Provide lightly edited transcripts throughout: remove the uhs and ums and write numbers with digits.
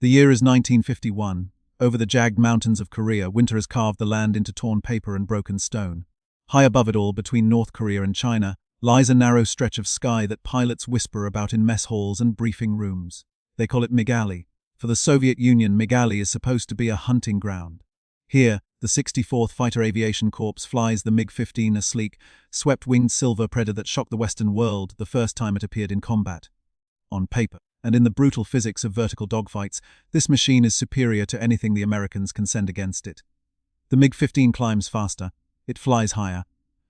The year is 1951. Over the jagged mountains of Korea, winter has carved the land into torn paper and broken stone. High above it all, between North Korea and China, lies a narrow stretch of sky that pilots whisper about in mess halls and briefing rooms. They call it MiG Alley. For the Soviet Union, MiG Alley is supposed to be a hunting ground. Here, the 64th Fighter Aviation Corps flies the MiG-15, a sleek, swept-winged silver predator that shocked the Western world the first time it appeared in combat. On paper, and in the brutal physics of vertical dogfights, this machine is superior to anything the Americans can send against it. The MiG-15 climbs faster, it flies higher,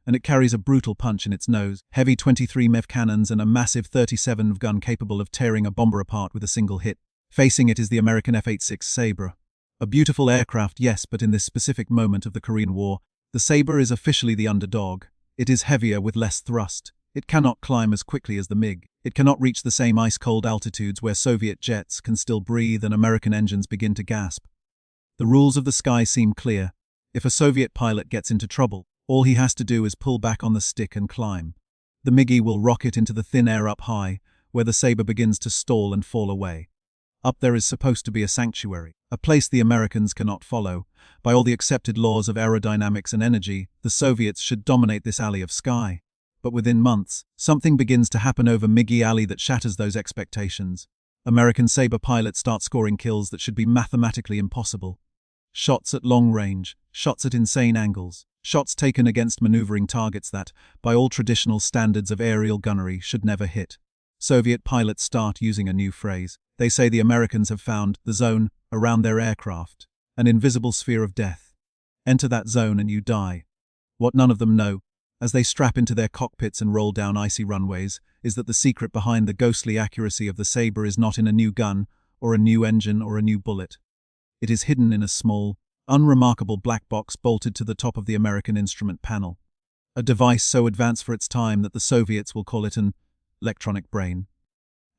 and it carries a brutal punch in its nose, heavy 23 MeV cannons and a massive 37 gun capable of tearing a bomber apart with a single hit. Facing it is the American F-86 Sabre. A beautiful aircraft, yes, but in this specific moment of the Korean War, the Sabre is officially the underdog. It is heavier with less thrust. It cannot climb as quickly as the MiG. It cannot reach the same ice-cold altitudes where Soviet jets can still breathe and American engines begin to gasp. The rules of the sky seem clear. If a Soviet pilot gets into trouble, all he has to do is pull back on the stick and climb. The MiG will rocket into the thin air up high, where the Sabre begins to stall and fall away. Up there is supposed to be a sanctuary, a place the Americans cannot follow. By all the accepted laws of aerodynamics and energy, the Soviets should dominate this alley of sky. But within months, something begins to happen over MiG Alley that shatters those expectations. American Sabre pilots start scoring kills that should be mathematically impossible. Shots at long range, shots at insane angles, shots taken against maneuvering targets that, by all traditional standards of aerial gunnery, should never hit. Soviet pilots start using a new phrase. They say the Americans have found the zone around their aircraft, an invisible sphere of death. Enter that zone and you die. What none of them know, as they strap into their cockpits and roll down icy runways, is that the secret behind the ghostly accuracy of the Sabre is not in a new gun, or a new engine, or a new bullet. It is hidden in a small, unremarkable black box bolted to the top of the American instrument panel. A device so advanced for its time that the Soviets will call it an electronic brain.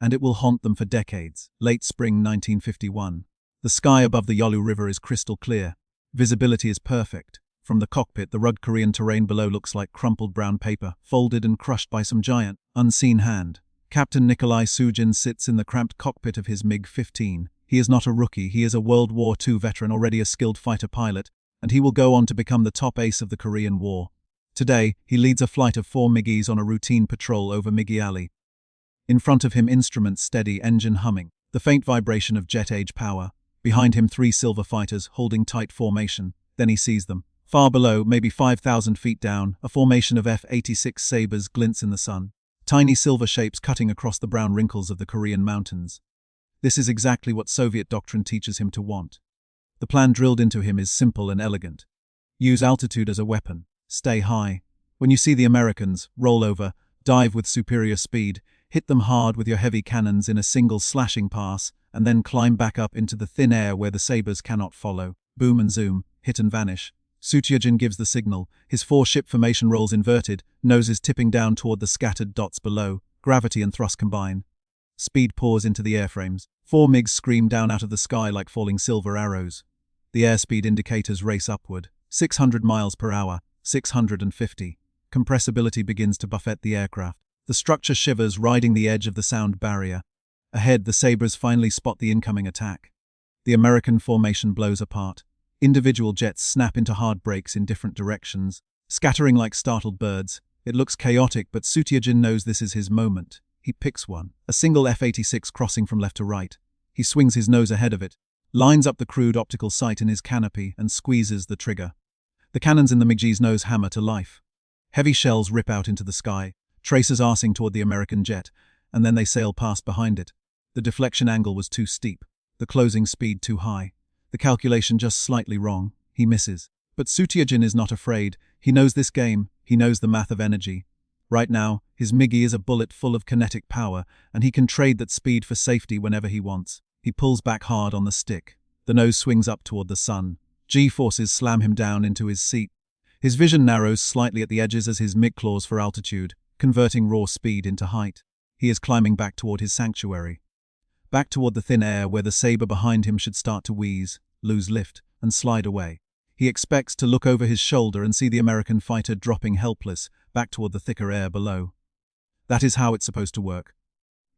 And it will haunt them for decades. Late spring 1951. The sky above the Yalu River is crystal clear. Visibility is perfect. From the cockpit, the rugged Korean terrain below looks like crumpled brown paper, folded and crushed by some giant, unseen hand. Captain Nikolai Sujin sits in the cramped cockpit of his MiG-15. He is not a rookie, he is a World War II veteran, already a skilled fighter pilot, and he will go on to become the top ace of the Korean War. Today, he leads a flight of 4 MiGs on a routine patrol over MiG Alley. In front of him, instruments steady, engine humming, the faint vibration of jet-age power. Behind him, 3 silver fighters, holding tight formation. Then he sees them. Far below, maybe 5,000 feet down, a formation of F-86 Sabres glints in the sun. Tiny silver shapes cutting across the brown wrinkles of the Korean mountains. This is exactly what Soviet doctrine teaches him to want. The plan drilled into him is simple and elegant. Use altitude as a weapon. Stay high. When you see the Americans, roll over, dive with superior speed, hit them hard with your heavy cannons in a single slashing pass, and then climb back up into the thin air where the Sabres cannot follow. Boom and zoom, hit and vanish. Sutyagin gives the signal. His 4-ship formation rolls inverted, noses tipping down toward the scattered dots below. Gravity and thrust combine. Speed pours into the airframes. 4 MiGs scream down out of the sky like falling silver arrows. The airspeed indicators race upward. 600 miles per hour, 650. Compressibility begins to buffet the aircraft. The structure shivers, riding the edge of the sound barrier. Ahead, the Sabres finally spot the incoming attack. The American formation blows apart. Individual jets snap into hard brakes in different directions, scattering like startled birds. It looks chaotic, but Sutyagin knows this is his moment. He picks one, a single F-86 crossing from left to right. He swings his nose ahead of it, lines up the crude optical sight in his canopy, and squeezes the trigger. The cannons in the MiG's nose hammer to life. Heavy shells rip out into the sky, tracers arsing toward the American jet, and then they sail past behind it. The deflection angle was too steep, the closing speed too high. The calculation just slightly wrong. He misses. But Sutyagin is not afraid. He knows this game. He knows the math of energy. Right now, his MiG is a bullet full of kinetic power, and he can trade that speed for safety whenever he wants. He pulls back hard on the stick. The nose swings up toward the sun. G-forces slam him down into his seat. His vision narrows slightly at the edges as his MiG claws for altitude, converting raw speed into height. He is climbing back toward his sanctuary. Back toward the thin air where the Sabre behind him should start to wheeze, lose lift, and slide away. He expects to look over his shoulder and see the American fighter dropping helpless back toward the thicker air below. That is how it's supposed to work.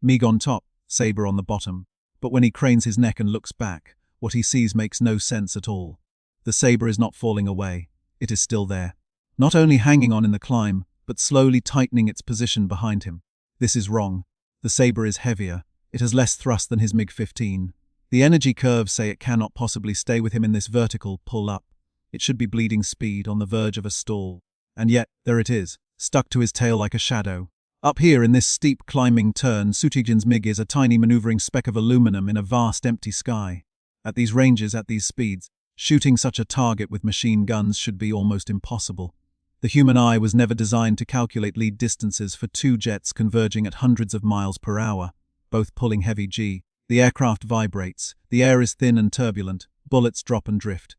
MiG on top, Sabre on the bottom. But But when he cranes his neck and looks back, what he sees makes no sense at all. The Sabre is not falling away. It is still there. Not only hanging on in the climb, but slowly tightening its position behind him. This is wrong. The Sabre is heavier. It has less thrust than his MiG-15. The energy curves say it cannot possibly stay with him in this vertical pull-up. It should be bleeding speed, on the verge of a stall. And yet, there it is, stuck to his tail like a shadow. Up here in this steep climbing turn, Sutyujin's MiG is a tiny maneuvering speck of aluminum in a vast empty sky. At these ranges, at these speeds, shooting such a target with machine guns should be almost impossible. The human eye was never designed to calculate lead distances for two jets converging at hundreds of miles per hour, both pulling heavy G. The aircraft vibrates, the air is thin and turbulent, bullets drop and drift.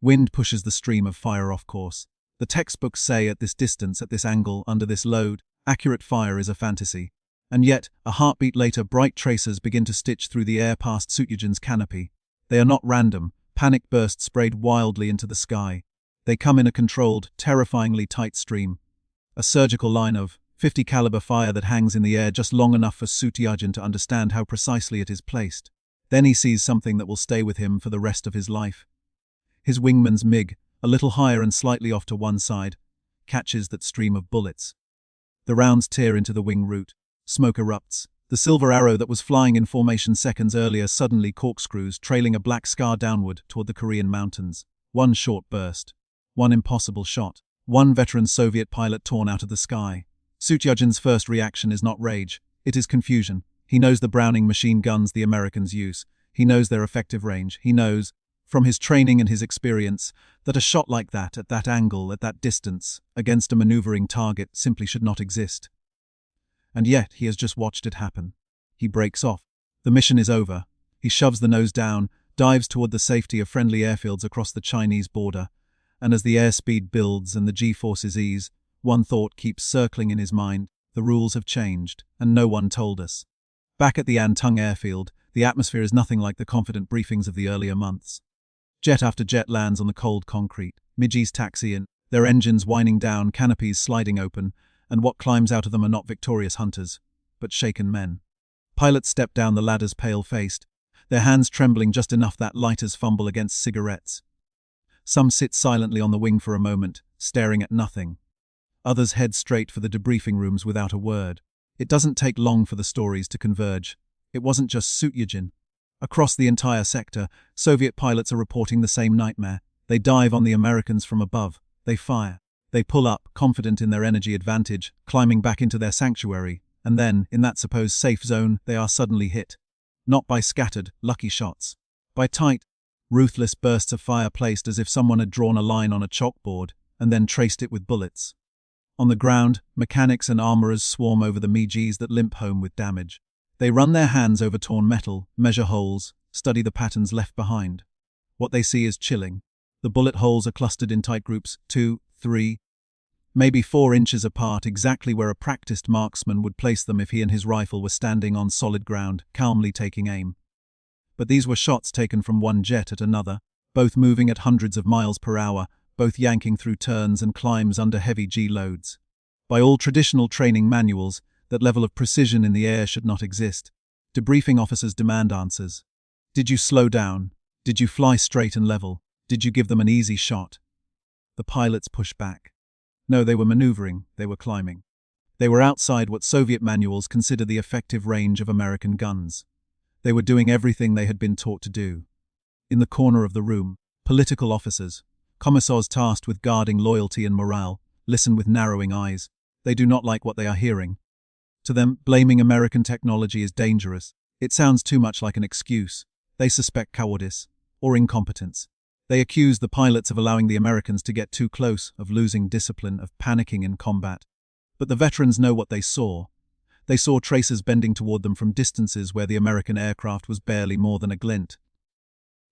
Wind pushes the stream of fire off course. The textbooks say at this distance, at this angle, under this load, accurate fire is a fantasy. And yet, a heartbeat later, bright tracers begin to stitch through the air past Sutyujin's canopy. They are not random. Panic bursts sprayed wildly into the sky. They come in a controlled, terrifyingly tight stream. A surgical line of .50 caliber fire that hangs in the air just long enough for Sutyujin to understand how precisely it is placed. Then he sees something that will stay with him for the rest of his life. His wingman's MiG, a little higher and slightly off to one side, catches that stream of bullets. The rounds tear into the wing root. Smoke erupts. The silver arrow that was flying in formation seconds earlier suddenly corkscrews, trailing a black scar downward toward the Korean mountains. One short burst. One impossible shot. One veteran Soviet pilot torn out of the sky. Sutyujin's first reaction is not rage. It is confusion. He knows the Browning machine guns the Americans use. He knows their effective range. He knows, from his training and his experience, that a shot like that, at that angle, at that distance, against a maneuvering target simply should not exist. And yet he has just watched it happen. He breaks off. The mission is over. He shoves the nose down, dives toward the safety of friendly airfields across the Chinese border, and as the airspeed builds and the G-forces ease, one thought keeps circling in his mind: the rules have changed, and no one told us. Back at the Antung airfield, the atmosphere is nothing like the confident briefings of the earlier months. Jet after jet lands on the cold concrete. MiGs taxi in, their engines whining down, canopies sliding open, and what climbs out of them are not victorious hunters, but shaken men. Pilots step down the ladders pale-faced, their hands trembling just enough that lighters fumble against cigarettes. Some sit silently on the wing for a moment, staring at nothing. Others head straight for the debriefing rooms without a word. It doesn't take long for the stories to converge. It wasn't just Sutyujin. Across the entire sector, Soviet pilots are reporting the same nightmare. They dive on the Americans from above. They fire. They pull up, confident in their energy advantage, climbing back into their sanctuary, and then, in that supposed safe zone, they are suddenly hit. Not by scattered, lucky shots. By tight, ruthless bursts of fire placed as if someone had drawn a line on a chalkboard, and then traced it with bullets. On the ground, mechanics and armorers swarm over the MiGs that limp home with damage. They run their hands over torn metal, measure holes, study the patterns left behind. What they see is chilling. The bullet holes are clustered in tight groups, 2, 3, maybe 4 inches apart, exactly where a practiced marksman would place them if he and his rifle were standing on solid ground, calmly taking aim. But these were shots taken from one jet at another, both moving at hundreds of miles per hour, both yanking through turns and climbs under heavy G-loads. By all traditional training manuals, that level of precision in the air should not exist. Debriefing officers demand answers. Did you slow down? Did you fly straight and level? Did you give them an easy shot? The pilots push back. No, they were maneuvering, they were climbing. They were outside what Soviet manuals consider the effective range of American guns. They were doing everything they had been taught to do. In the corner of the room, political officers, commissars tasked with guarding loyalty and morale, listen with narrowing eyes. They do not like what they are hearing. To them, blaming American technology is dangerous. It sounds too much like an excuse. They suspect cowardice or incompetence. They accuse the pilots of allowing the Americans to get too close, of losing discipline, of panicking in combat. But the veterans know what they saw. They saw tracers bending toward them from distances where the American aircraft was barely more than a glint.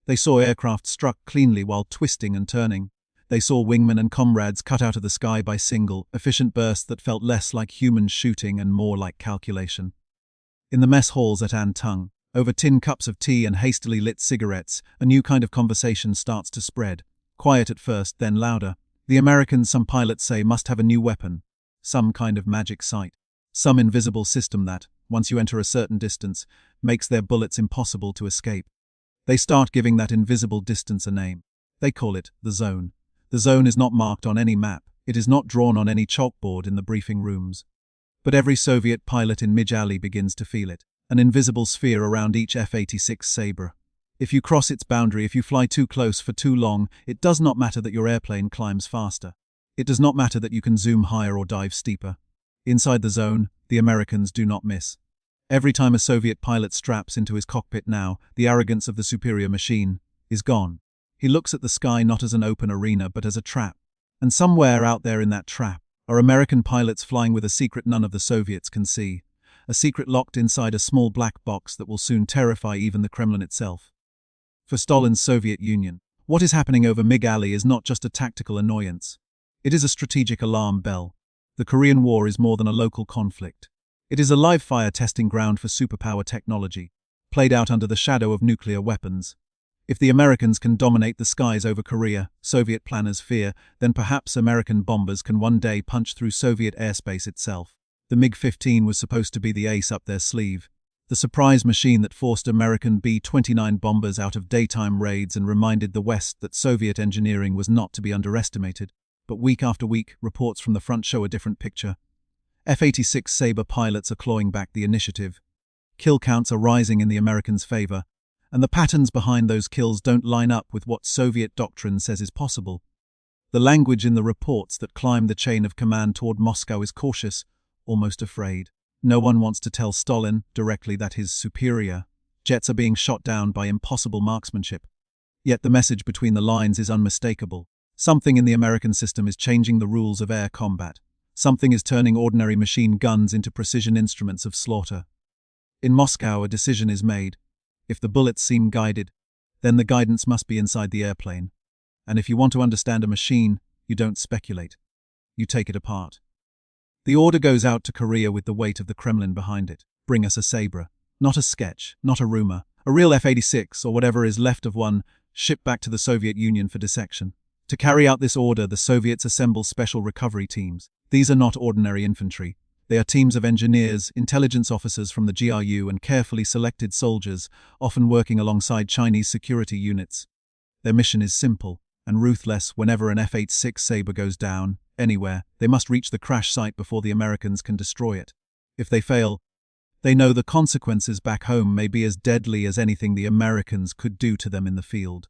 They saw aircraft struck cleanly while twisting and turning. They saw wingmen and comrades cut out of the sky by single, efficient bursts that felt less like human shooting and more like calculation. In the mess halls at Antung, over tin cups of tea and hastily lit cigarettes, a new kind of conversation starts to spread. Quiet at first, then louder. The Americans, some pilots say, must have a new weapon. Some kind of magic sight. Some invisible system that, once you enter a certain distance, makes their bullets impossible to escape. They start giving that invisible distance a name. They call it the zone. The zone is not marked on any map. It is not drawn on any chalkboard in the briefing rooms. But every Soviet pilot in MiG Alley begins to feel it, an invisible sphere around each F-86 Sabre. If you cross its boundary, if you fly too close for too long, it does not matter that your airplane climbs faster. It does not matter that you can zoom higher or dive steeper. Inside the zone, the Americans do not miss. Every time a Soviet pilot straps into his cockpit now, the arrogance of the superior machine is gone. He looks at the sky not as an open arena but as a trap. And somewhere out there in that trap are American pilots flying with a secret none of the Soviets can see. A secret locked inside a small black box that will soon terrify even the Kremlin itself. For Stalin's Soviet Union, what is happening over MiG Alley is not just a tactical annoyance. It is a strategic alarm bell. The Korean War is more than a local conflict. It is a live-fire testing ground for superpower technology, played out under the shadow of nuclear weapons. If the Americans can dominate the skies over Korea, Soviet planners fear, then perhaps American bombers can one day punch through Soviet airspace itself. The MiG-15 was supposed to be the ace up their sleeve, the surprise machine that forced American B-29 bombers out of daytime raids and reminded the West that Soviet engineering was not to be underestimated. But week after week, reports from the front show a different picture. F-86 Sabre pilots are clawing back the initiative. Kill counts are rising in the Americans' favor, and the patterns behind those kills don't line up with what Soviet doctrine says is possible. The language in the reports that climb the chain of command toward Moscow is cautious, almost afraid. No one wants to tell Stalin directly that his superior jets are being shot down by impossible marksmanship. Yet the message between the lines is unmistakable. Something in the American system is changing the rules of air combat. Something is turning ordinary machine guns into precision instruments of slaughter. In Moscow, a decision is made. If the bullets seem guided, then the guidance must be inside the airplane. And if you want to understand a machine, you don't speculate. You take it apart. The order goes out to Korea with the weight of the Kremlin behind it. Bring us a Sabre. Not a sketch, not a rumor. A real F-86, or whatever is left of one, shipped back to the Soviet Union for dissection. To carry out this order, the Soviets assemble special recovery teams. These are not ordinary infantry. They are teams of engineers, intelligence officers from the GRU and carefully selected soldiers, often working alongside Chinese security units. Their mission is simple and ruthless. Whenever an F-86 Sabre goes down, anywhere, they must reach the crash site before the Americans can destroy it. If they fail, they know the consequences back home may be as deadly as anything the Americans could do to them in the field.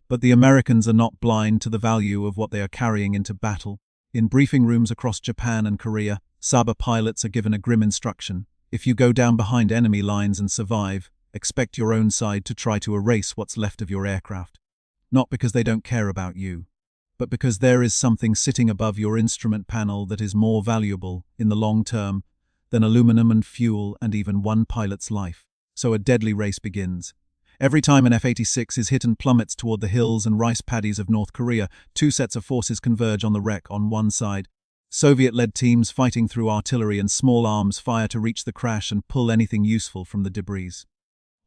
But the Americans are not blind to the value of what they are carrying into battle. In briefing rooms across Japan and Korea, Sabre pilots are given a grim instruction. If you go down behind enemy lines and survive, expect your own side to try to erase what's left of your aircraft. Not because they don't care about you, but because there is something sitting above your instrument panel that is more valuable, in the long term, than aluminum and fuel and even one pilot's life. So a deadly race begins. Every time an F-86 is hit and plummets toward the hills and rice paddies of North Korea, two sets of forces converge on the wreck on one side. Soviet-led teams fighting through artillery and small arms fire to reach the crash and pull anything useful from the debris.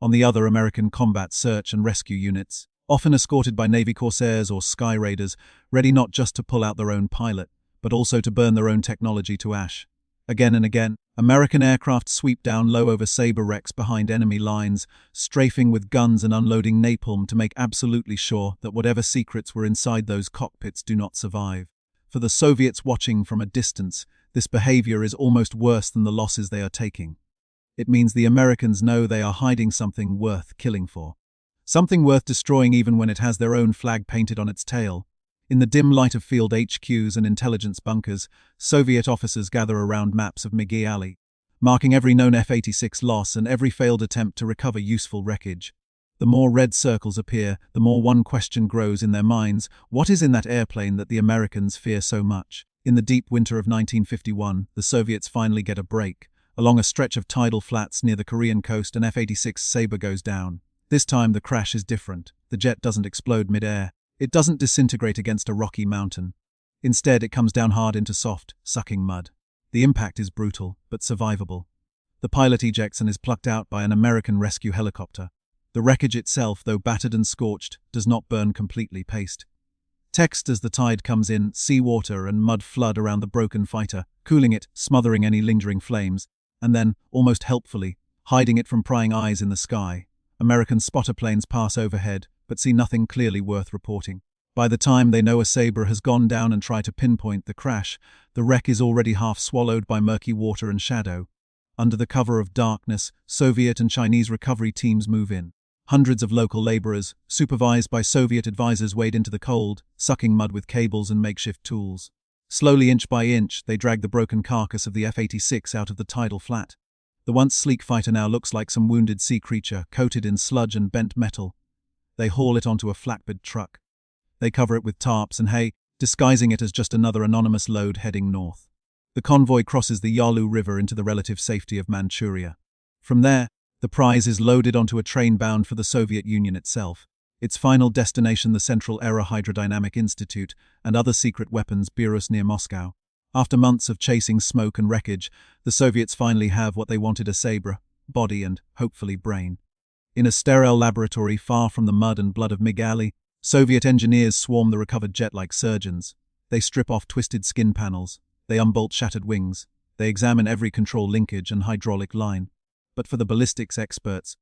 On the other, American combat search and rescue units, often escorted by Navy Corsairs or Sky Raiders, ready not just to pull out their own pilot, but also to burn their own technology to ash. Again and again, American aircraft sweep down low over Sabre wrecks behind enemy lines, strafing with guns and unloading napalm to make absolutely sure that whatever secrets were inside those cockpits do not survive. For the Soviets watching from a distance, this behavior is almost worse than the losses they are taking. It means the Americans know they are hiding something worth killing for. Something worth destroying even when it has their own flag painted on its tail. In the dim light of field HQs and intelligence bunkers, Soviet officers gather around maps of MiG Alley, marking every known F-86 loss and every failed attempt to recover useful wreckage. The more red circles appear, the more one question grows in their minds: what is in that airplane that the Americans fear so much? In the deep winter of 1951, the Soviets finally get a break. Along a stretch of tidal flats near the Korean coast, an F-86 Sabre goes down. This time the crash is different. The jet doesn't explode mid-air. It doesn't disintegrate against a rocky mountain. Instead, it comes down hard into soft, sucking mud. The impact is brutal, but survivable. The pilot ejects and is plucked out by an American rescue helicopter. The wreckage itself, though battered and scorched, does not burn completely paste. Text as the tide comes in, seawater and mud flood around the broken fighter, cooling it, smothering any lingering flames. And then, almost helpfully, hiding it from prying eyes in the sky, American spotter planes pass overhead, but see nothing clearly worth reporting. By the time they know a Sabre has gone down and try to pinpoint the crash, the wreck is already half swallowed by murky water and shadow. Under the cover of darkness, Soviet and Chinese recovery teams move in. Hundreds of local laborers, supervised by Soviet advisors, wade into the cold, sucking mud with cables and makeshift tools. Slowly, inch by inch, they drag the broken carcass of the F-86 out of the tidal flat. The once sleek fighter now looks like some wounded sea creature, coated in sludge and bent metal. They haul it onto a flatbed truck. They cover it with tarps and hay, disguising it as just another anonymous load heading north. The convoy crosses the Yalu River into the relative safety of Manchuria. From there, the prize is loaded onto a train bound for the Soviet Union itself, its final destination the Central Aero Hydrodynamic Institute and other secret weapons bureaus near Moscow. After months of chasing smoke and wreckage, the Soviets finally have what they wanted: a Sabre, body and, hopefully, brain. In a sterile laboratory far from the mud and blood of MiG Alley, Soviet engineers swarm the recovered jet like surgeons. They strip off twisted skin panels, they unbolt shattered wings, they examine every control linkage and hydraulic line. But for the ballistics experts,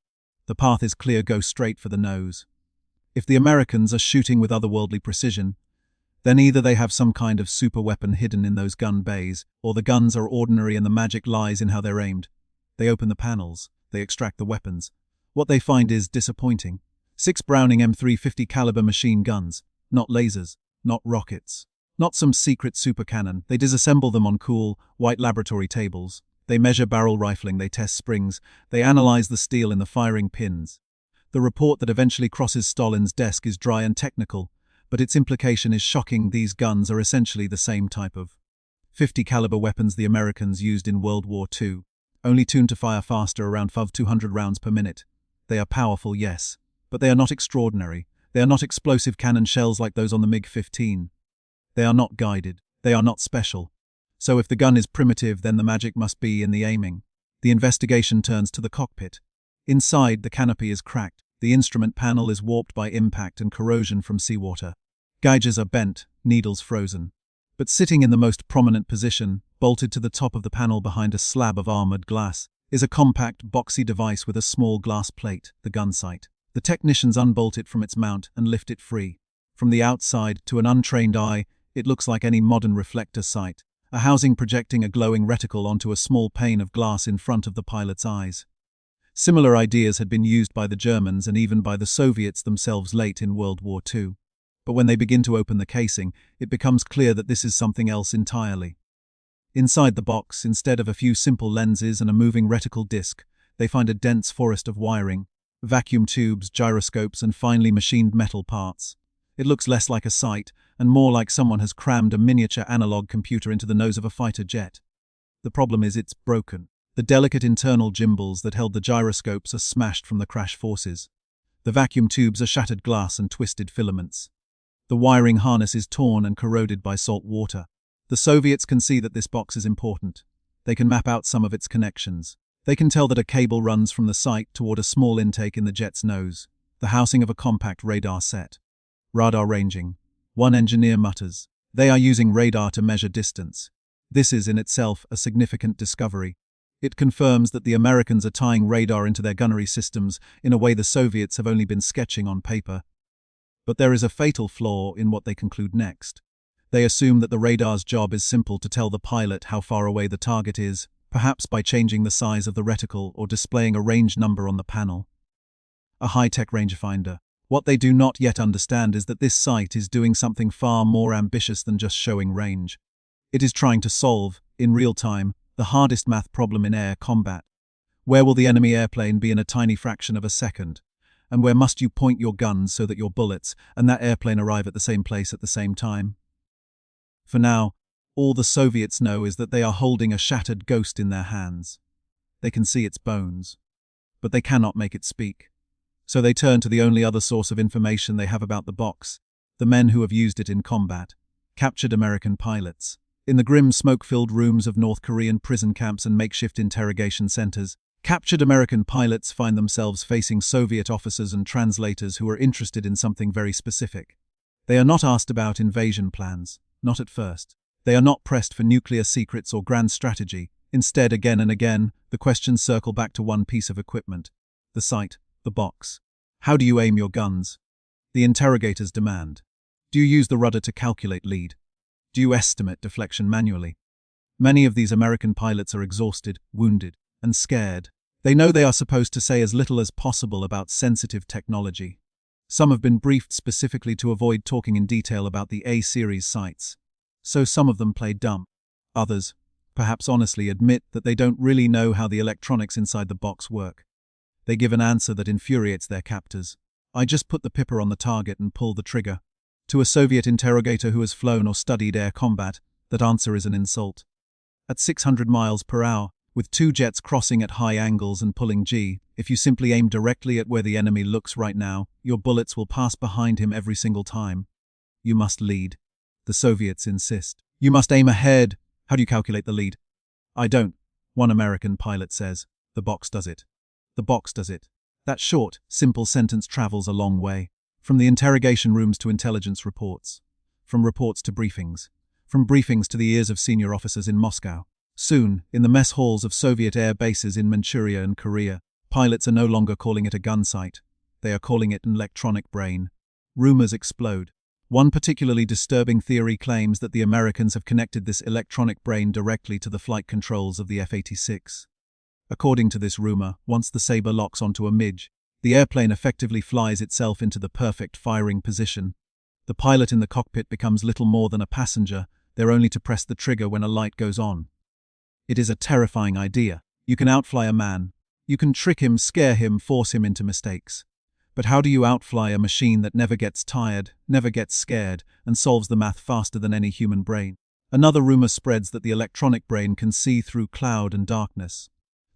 the path is clear: go straight for the nose. If the Americans are shooting with otherworldly precision, then either they have some kind of super weapon hidden in those gun bays, or the guns are ordinary and the magic lies in how they're aimed. They open the panels, they extract the weapons. What they find is disappointing. 6 Browning M350 caliber machine guns, not lasers, not rockets, not some secret supercannon. They disassemble them on cool, white laboratory tables. They measure barrel rifling, they test springs, they analyze the steel in the firing pins. The report that eventually crosses Stalin's desk is dry and technical, but its implication is shocking. These guns are essentially the same type of 50 caliber weapons the Americans used in World War II, only tuned to fire faster, around 200 rounds per minute. They are powerful, yes, but they are not extraordinary. They are not explosive cannon shells like those on the MiG-15. They are not guided. They are not special. So if the gun is primitive, then the magic must be in the aiming. The investigation turns to the cockpit. Inside, the canopy is cracked. The instrument panel is warped by impact and corrosion from seawater. Gauges are bent, needles frozen. But sitting in the most prominent position, bolted to the top of the panel behind a slab of armored glass, is a compact, boxy device with a small glass plate, the gun sight. The technicians unbolt it from its mount and lift it free. From the outside, to an untrained eye, it looks like any modern reflector sight, a housing projecting a glowing reticle onto a small pane of glass in front of the pilot's eyes. Similar ideas had been used by the Germans and even by the Soviets themselves late in World War II. But when they begin to open the casing, it becomes clear that this is something else entirely. Inside the box, instead of a few simple lenses and a moving reticle disc, they find a dense forest of wiring, vacuum tubes, gyroscopes, and finely machined metal parts. It looks less like a sight, and more like someone has crammed a miniature analog computer into the nose of a fighter jet. The problem is it's broken. The delicate internal gimbals that held the gyroscopes are smashed from the crash forces. The vacuum tubes are shattered glass and twisted filaments. The wiring harness is torn and corroded by salt water. The Soviets can see that this box is important. They can map out some of its connections. They can tell that a cable runs from the site toward a small intake in the jet's nose, the housing of a compact radar set. Radar ranging. One engineer mutters. They are using radar to measure distance. This is in itself a significant discovery. It confirms that the Americans are tying radar into their gunnery systems in a way the Soviets have only been sketching on paper. But there is a fatal flaw in what they conclude next. They assume that the radar's job is simple: to tell the pilot how far away the target is, perhaps by changing the size of the reticle or displaying a range number on the panel. A high-tech rangefinder. What they do not yet understand is that this sight is doing something far more ambitious than just showing range. It is trying to solve, in real time, the hardest math problem in air combat. Where will the enemy airplane be in a tiny fraction of a second? And where must you point your guns so that your bullets and that airplane arrive at the same place at the same time? For now, all the Soviets know is that they are holding a shattered ghost in their hands. They can see its bones, but they cannot make it speak. So they turn to the only other source of information they have about the box: the men who have used it in combat, captured American pilots. In the grim, smoke-filled rooms of North Korean prison camps and makeshift interrogation centers, captured American pilots find themselves facing Soviet officers and translators who are interested in something very specific. They are not asked about invasion plans, not at first. They are not pressed for nuclear secrets or grand strategy. Instead, again and again, the questions circle back to one piece of equipment: the sight, the box. How do you aim your guns? The interrogators demand. Do you use the rudder to calculate lead? Do you estimate deflection manually? Many of these American pilots are exhausted, wounded, and scared. They know they are supposed to say as little as possible about sensitive technology. Some have been briefed specifically to avoid talking in detail about the A-series sights. So some of them play dumb. Others, perhaps honestly, admit that they don't really know how the electronics inside the box work. They give an answer that infuriates their captors. I just put the pipper on the target and pull the trigger. To a Soviet interrogator who has flown or studied air combat, that answer is an insult. At 600 miles per hour, with two jets crossing at high angles and pulling G, if you simply aim directly at where the enemy looks right now, your bullets will pass behind him every single time. You must lead. The Soviets insist. You must aim ahead. How do you calculate the lead? I don't. One American pilot says. The box does it. The box does it. That short, simple sentence travels a long way. From the interrogation rooms to intelligence reports. From reports to briefings. From briefings to the ears of senior officers in Moscow. Soon, in the mess halls of Soviet air bases in Manchuria and Korea, pilots are no longer calling it a gun sight. They are calling it an electronic brain. Rumors explode. One particularly disturbing theory claims that the Americans have connected this electronic brain directly to the flight controls of the F-86. According to this rumor, once the Sabre locks onto a MiG, the airplane effectively flies itself into the perfect firing position. The pilot in the cockpit becomes little more than a passenger, they're only to press the trigger when a light goes on. It is a terrifying idea. You can outfly a man. You can trick him, scare him, force him into mistakes. But how do you outfly a machine that never gets tired, never gets scared, and solves the math faster than any human brain? Another rumor spreads that the electronic brain can see through cloud and darkness.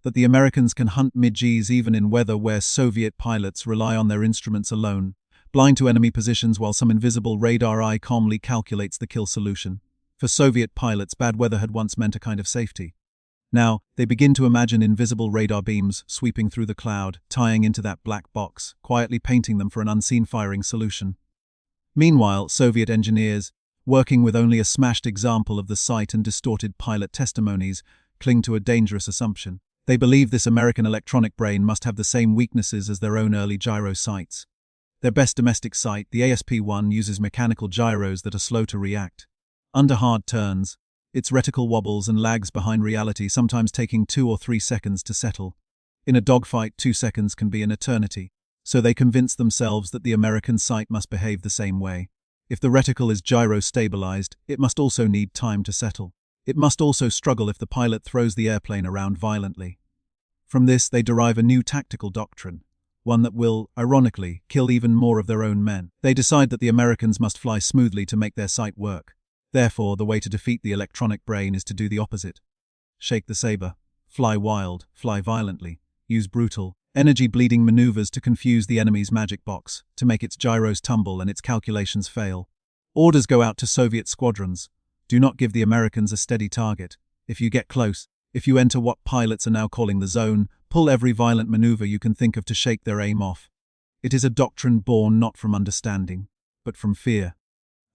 That the Americans can hunt MiGs even in weather where Soviet pilots rely on their instruments alone, blind to enemy positions while some invisible radar eye calmly calculates the kill solution. For Soviet pilots, bad weather had once meant a kind of safety. Now, they begin to imagine invisible radar beams sweeping through the cloud, tying into that black box, quietly painting them for an unseen firing solution. Meanwhile, Soviet engineers, working with only a smashed example of the sight and distorted pilot testimonies, cling to a dangerous assumption. They believe this American electronic brain must have the same weaknesses as their own early gyro sights. Their best domestic sight, the ASP-1, uses mechanical gyros that are slow to react. Under hard turns, its reticle wobbles and lags behind reality, sometimes taking 2 or 3 seconds to settle. In a dogfight, 2 seconds can be an eternity. So they convince themselves that the American sight must behave the same way. If the reticle is gyro-stabilized, it must also need time to settle. It must also struggle if the pilot throws the airplane around violently. From this, they derive a new tactical doctrine, one that will, ironically, kill even more of their own men. They decide that the Americans must fly smoothly to make their sight work. Therefore, the way to defeat the electronic brain is to do the opposite. Shake the Sabre. Fly wild, fly violently. Use brutal, energy-bleeding maneuvers to confuse the enemy's magic box, to make its gyros tumble and its calculations fail. Orders go out to Soviet squadrons. Do not give the Americans a steady target. If you get close, if you enter what pilots are now calling the zone, pull every violent maneuver you can think of to shake their aim off. It is a doctrine born not from understanding, but from fear.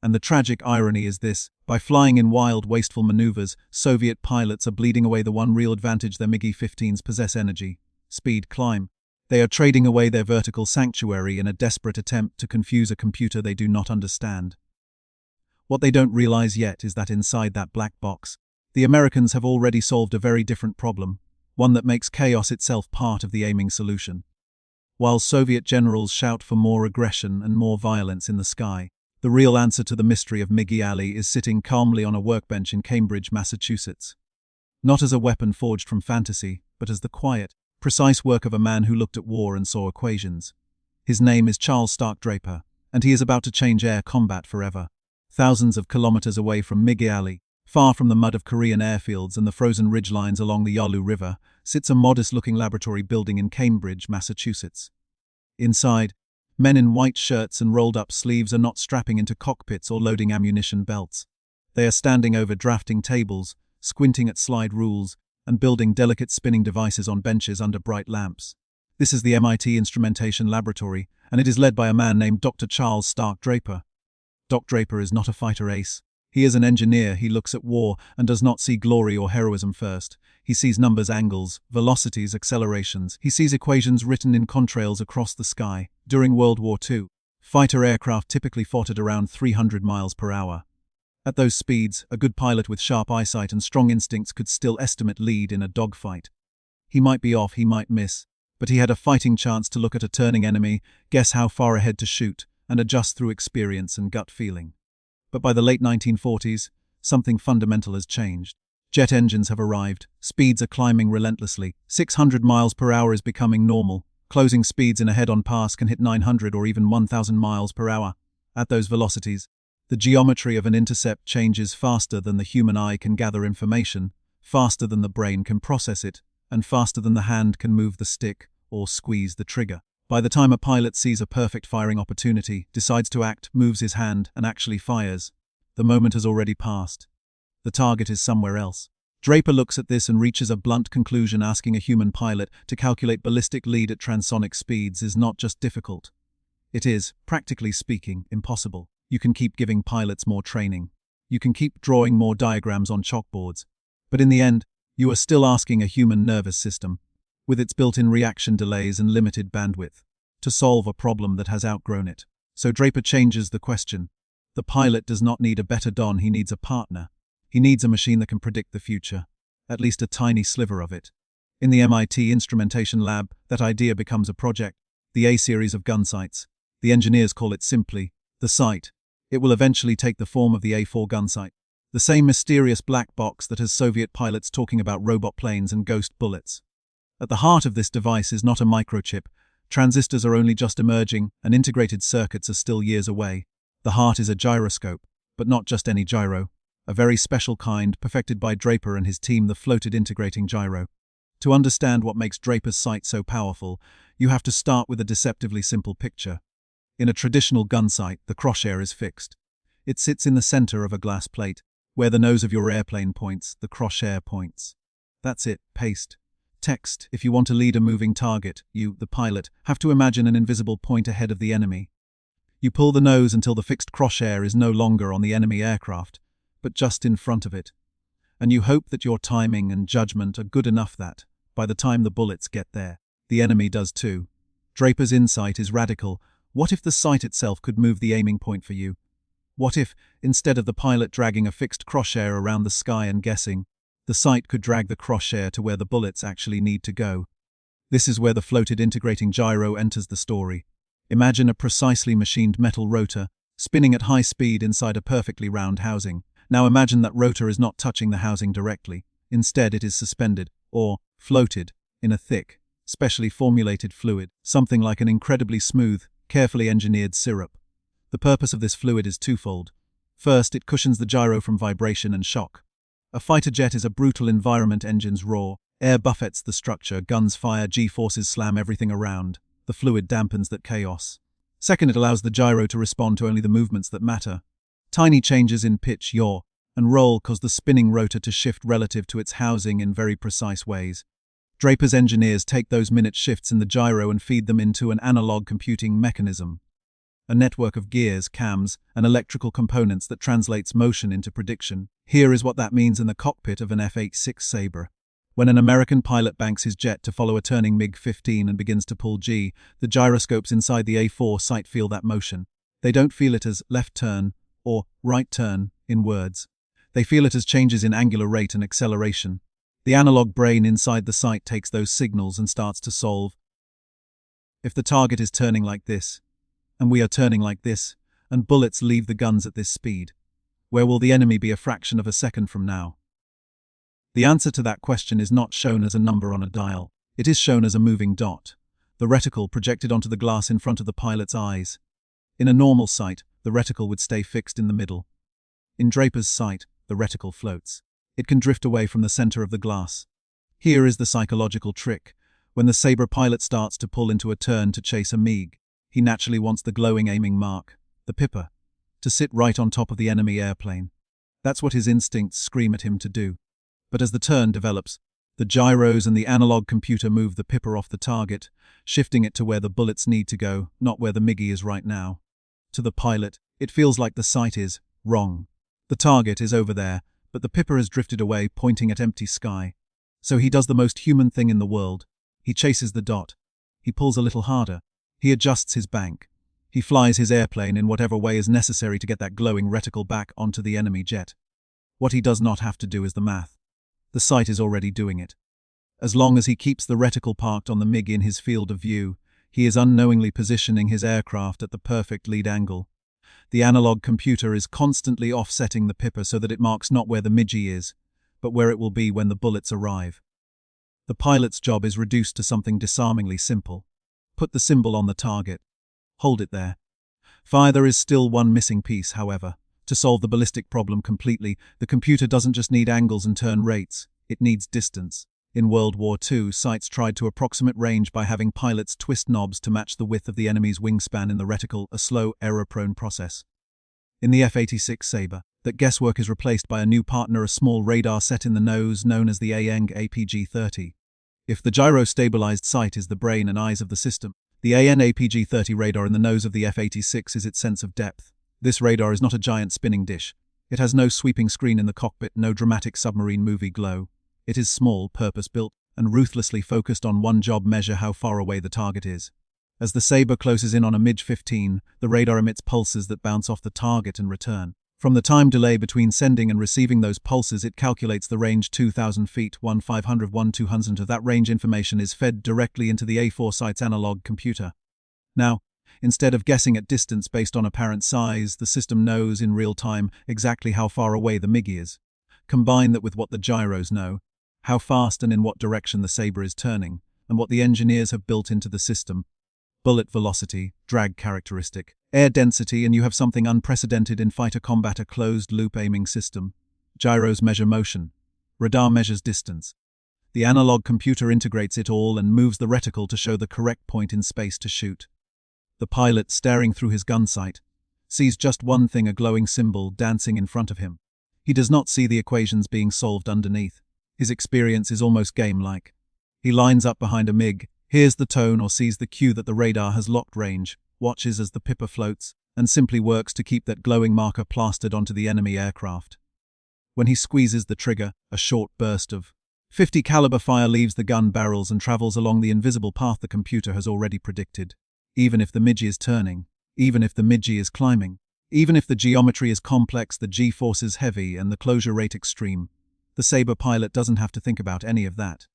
And the tragic irony is this: by flying in wild, wasteful maneuvers, Soviet pilots are bleeding away the one real advantage their MiG-15s possess: energy, speed, climb. They are trading away their vertical sanctuary in a desperate attempt to confuse a computer they do not understand. What they don't realize yet is that inside that black box, the Americans have already solved a very different problem, one that makes chaos itself part of the aiming solution. While Soviet generals shout for more aggression and more violence in the sky, the real answer to the mystery of MiG Alley is sitting calmly on a workbench in Cambridge, Massachusetts. Not as a weapon forged from fantasy, but as the quiet, precise work of a man who looked at war and saw equations. His name is Charles Stark Draper, and he is about to change air combat forever. Thousands of kilometers away from MiG Alley, far from the mud of Korean airfields and the frozen ridgelines along the Yalu River, sits a modest-looking laboratory building in Cambridge, Massachusetts. Inside, men in white shirts and rolled-up sleeves are not strapping into cockpits or loading ammunition belts. They are standing over drafting tables, squinting at slide rules, and building delicate spinning devices on benches under bright lamps. This is the MIT Instrumentation Laboratory, and it is led by a man named Dr. Charles Stark Draper. Doc Draper is not a fighter ace. He is an engineer. He looks at war and does not see glory or heroism first. He sees numbers, angles, velocities, accelerations. He sees equations written in contrails across the sky. During World War II, fighter aircraft typically fought at around 300 miles per hour. At those speeds, a good pilot with sharp eyesight and strong instincts could still estimate lead in a dogfight. He might be off, he might miss, but he had a fighting chance to look at a turning enemy, guess how far ahead to shoot, and adjust through experience and gut feeling. But by the late 1940s, something fundamental has changed. Jet engines have arrived, speeds are climbing relentlessly, 600 miles per hour is becoming normal, closing speeds in a head-on pass can hit 900 or even 1,000 miles per hour. At those velocities, the geometry of an intercept changes faster than the human eye can gather information, faster than the brain can process it, and faster than the hand can move the stick or squeeze the trigger. By the time a pilot sees a perfect firing opportunity, decides to act, moves his hand, and actually fires, the moment has already passed. The target is somewhere else. Draper looks at this and reaches a blunt conclusion. Asking a human pilot to calculate ballistic lead at transonic speeds is not just difficult. It is, practically speaking, impossible. You can keep giving pilots more training. You can keep drawing more diagrams on chalkboards. But in the end, you are still asking a human nervous system, with its built-in reaction delays and limited bandwidth, to solve a problem that has outgrown it. So Draper changes the question. The pilot does not need a better Don, he needs a partner. He needs a machine that can predict the future, at least a tiny sliver of it. In the MIT instrumentation lab, that idea becomes a project, the A-series of gun sights. The engineers call it simply the sight. It will eventually take the form of the A4 gun sight, the same mysterious black box that has Soviet pilots talking about robot planes and ghost bullets. At the heart of this device is not a microchip. Transistors are only just emerging, and integrated circuits are still years away. The heart is a gyroscope, but not just any gyro. A very special kind, perfected by Draper and his team, the floated integrating gyro. To understand what makes Draper's sight so powerful, you have to start with a deceptively simple picture. In a traditional gun sight, the crosshair is fixed. It sits in the center of a glass plate. Where the nose of your airplane points, the crosshair points. That's it, paste. Text. If you want to lead a moving target, you, the pilot, have to imagine an invisible point ahead of the enemy. You pull the nose until the fixed crosshair is no longer on the enemy aircraft, but just in front of it. And you hope that your timing and judgment are good enough that, by the time the bullets get there, the enemy does too. Draper's insight is radical. What if the sight itself could move the aiming point for you? What if, instead of the pilot dragging a fixed crosshair around the sky and guessing, the sight could drag the crosshair to where the bullets actually need to go? This is where the floated integrating gyro enters the story. Imagine a precisely machined metal rotor, spinning at high speed inside a perfectly round housing. Now imagine that rotor is not touching the housing directly. Instead, it is suspended, or floated, in a thick, specially formulated fluid, something like an incredibly smooth, carefully engineered syrup. The purpose of this fluid is twofold. First, it cushions the gyro from vibration and shock. A fighter jet is a brutal environment, engines roar, air buffets the structure, guns fire, G-forces slam everything around. The fluid dampens that chaos. Second, it allows the gyro to respond to only the movements that matter. Tiny changes in pitch, yaw, and roll cause the spinning rotor to shift relative to its housing in very precise ways. Draper's engineers take those minute shifts in the gyro and feed them into an analog computing mechanism. A network of gears, cams, and electrical components that translates motion into prediction. Here is what that means in the cockpit of an F-86 Sabre. When an American pilot banks his jet to follow a turning MiG-15 and begins to pull G, the gyroscopes inside the A4 sight feel that motion. They don't feel it as left turn or right turn in words. They feel it as changes in angular rate and acceleration. The analog brain inside the sight takes those signals and starts to solve. If the target is turning like this, and we are turning like this, and bullets leave the guns at this speed, where will the enemy be a fraction of a second from now? The answer to that question is not shown as a number on a dial. It is shown as a moving dot, the reticle projected onto the glass in front of the pilot's eyes. In a normal sight, the reticle would stay fixed in the middle. In Draper's sight, the reticle floats. It can drift away from the center of the glass. Here is the psychological trick. When the Sabre pilot starts to pull into a turn to chase a MiG, he naturally wants the glowing aiming mark, the pipper, to sit right on top of the enemy airplane. That's what his instincts scream at him to do. But as the turn develops, the gyros and the analog computer move the pipper off the target, shifting it to where the bullets need to go, not where the MiG is right now. To the pilot, it feels like the sight is wrong. The target is over there, but the Pipper has drifted away, pointing at empty sky. So he does the most human thing in the world. He chases the dot. He pulls a little harder. He adjusts his bank. He flies his airplane in whatever way is necessary to get that glowing reticle back onto the enemy jet. What he does not have to do is the math. The sight is already doing it. As long as he keeps the reticle parked on the MiG in his field of view, he is unknowingly positioning his aircraft at the perfect lead angle. The analog computer is constantly offsetting the Pipper so that it marks not where the MiG is, but where it will be when the bullets arrive. The pilot's job is reduced to something disarmingly simple. Put the symbol on the target. Hold it there. There is still one missing piece, however. To solve the ballistic problem completely, the computer doesn't just need angles and turn rates, it needs distance. In World War II, sights tried to approximate range by having pilots twist knobs to match the width of the enemy's wingspan in the reticle, a slow, error-prone process. In the F-86 Sabre, that guesswork is replaced by a new partner, a small radar set in the nose known as the AN APG-30. If the gyro-stabilized sight is the brain and eyes of the system, the AN APG-30 radar in the nose of the F-86 is its sense of depth. This radar is not a giant spinning dish. It has no sweeping screen in the cockpit, no dramatic submarine movie glow. It is small, purpose-built, and ruthlessly focused on one job: measure how far away the target is. As the Sabre closes in on a MiG-15, the radar emits pulses that bounce off the target and return. From the time delay between sending and receiving those pulses, it calculates the range: 2,000 feet, 1,500, 1,200. Of that range information is fed directly into the A4 site's analog computer. Now, instead of guessing at distance based on apparent size, the system knows in real time exactly how far away the MiG is. Combine that with what the gyros know, how fast and in what direction the Sabre is turning, and what the engineers have built into the system: bullet velocity, drag characteristic, air density, and you have something unprecedented in fighter combat: a closed-loop aiming system. Gyros measure motion. Radar measures distance. The analog computer integrates it all and moves the reticle to show the correct point in space to shoot. The pilot, staring through his gun sight, sees just one thing: a glowing symbol dancing in front of him. He does not see the equations being solved underneath. His experience is almost game-like. He lines up behind a MiG, hears the tone or sees the cue that the radar has locked range, watches as the Pipper floats, and simply works to keep that glowing marker plastered onto the enemy aircraft. When he squeezes the trigger, a short burst of .50 caliber fire leaves the gun barrels and travels along the invisible path the computer has already predicted. Even if the MiG is turning, even if the MiG is climbing, even if the geometry is complex, the G-forces heavy, and the closure rate extreme, the Sabre pilot doesn't have to think about any of that.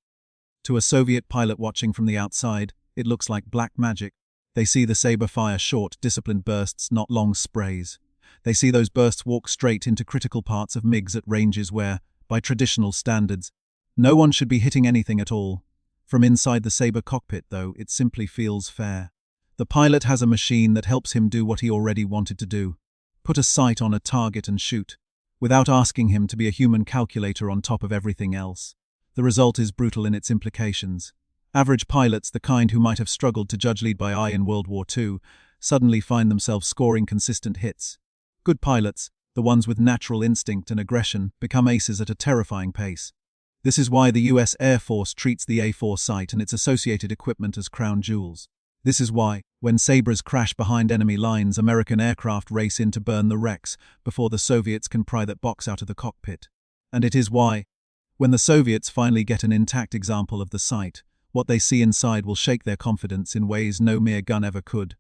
To a Soviet pilot watching from the outside, it looks like black magic. They see the Sabre fire short, disciplined bursts, not long sprays. They see those bursts walk straight into critical parts of MiGs at ranges where, by traditional standards, no one should be hitting anything at all. From inside the Sabre cockpit, though, it simply feels fair. The pilot has a machine that helps him do what he already wanted to do: put a sight on a target and shoot, without asking him to be a human calculator on top of everything else. The result is brutal in its implications. Average pilots, the kind who might have struggled to judge lead by eye in World War II, suddenly find themselves scoring consistent hits. Good pilots, the ones with natural instinct and aggression, become aces at a terrifying pace. This is why the US Air Force treats the A4 site and its associated equipment as crown jewels. This is why, when Sabres crash behind enemy lines, American aircraft race in to burn the wrecks before the Soviets can pry that box out of the cockpit. And it is why, when the Soviets finally get an intact example of the site, what they see inside will shake their confidence in ways no mere gun ever could.